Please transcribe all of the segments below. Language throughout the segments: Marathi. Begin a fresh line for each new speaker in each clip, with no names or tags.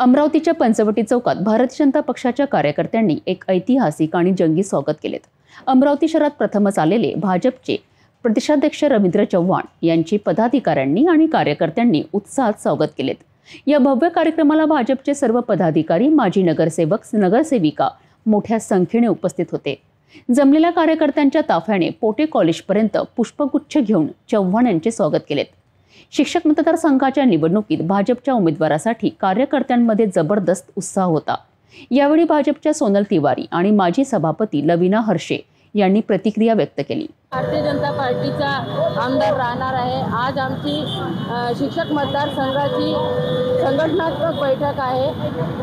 अमरावतीच्या पंचवटी चौकात भारतीय जनता पक्षाच्या कार्यकर्त्यांनी एक ऐतिहासिक आणि जंगी स्वागत केलेत। अमरावती शहरात प्रथमच आलेले भाजपचे प्रदेशाध्यक्ष रवींद्र चव्हाण यांची पदाधिकाऱ्यांनी आणि कार्यकर्त्यांनी उत्साहात स्वागत केलेत। या भव्य कार्यक्रमाला भाजपचे सर्व पदाधिकारी, माजी नगरसेवक, नगरसेविका मोठ्या संख्येने उपस्थित होते। जमलेल्या कार्यकर्त्यांच्या ताफ्याने पोटे कॉलेजपर्यंत पुष्पगुच्छ घेऊन चव्हाण यांचे स्वागत केलेत। शिक्षक मतदारसंघाच्या निवडणुकीत भाजपच्या उमेदवारासाठी कार्यकर्त्यांमध्ये जबरदस्त उत्साह होता। यावेळी भाजपच्या सोनल तिवारी आणि माजी सभापती लवीना हर्षे यांनी प्रतिक्रिया व्यक्त केली।
भारतीय जनता पार्टीचा आमदार राहणार आहे। आज आमची शिक्षक मतदारसंघाची संघटनात्मक बैठक आहे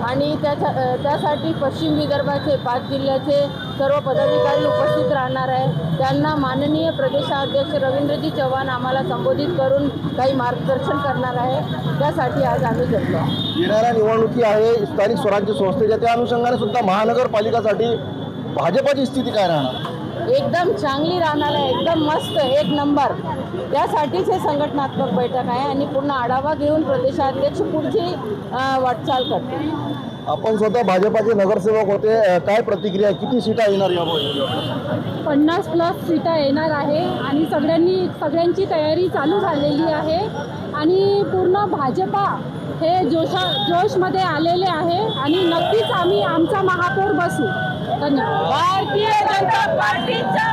आणि त्यासाठी पश्चिम विदर्भाचे 5 जिल्ह्याचे सर्व पदाधिकारी उपस्थित राहणार आहे। त्यांना माननीय प्रदेशाध्यक्ष रवींद्रजी चव्हाण आम्हाला संबोधित करून काही मार्गदर्शन करणार आहे। त्यासाठी आज आम्ही जमलो।
येणाऱ्या निवडणुकी आहे स्थानिक स्वराज्य संस्थेच्या, त्या अनुषंगाने सुद्धा महानगरपालिकासाठी भाजपची स्थिती काय राहणार?
एकदम चांगली राहणार आहे, एकदम मस्त, एक नंबर। त्यासाठीच हे संघटनात्मक बैठक आहे आणि पूर्ण आढावा घेऊन प्रदेशाध्यक्ष पुढची वाटचाल करतील।
आपण स्वतः भाजपचे नगरसेवक होते, काय प्रतिक्रिया, किती सीटा येणार यावर?
50+ सीटा येणार आहे आणि सगळ्यांची तयारी चालू झालेली आहे आणि पूर्ण भाजपा हे जोशमध्ये आलेले आहे आणि नक्कीच आम्ही आमचा महापौर बसू। धन्यवाद।
भारतीय जनता पार्टीचा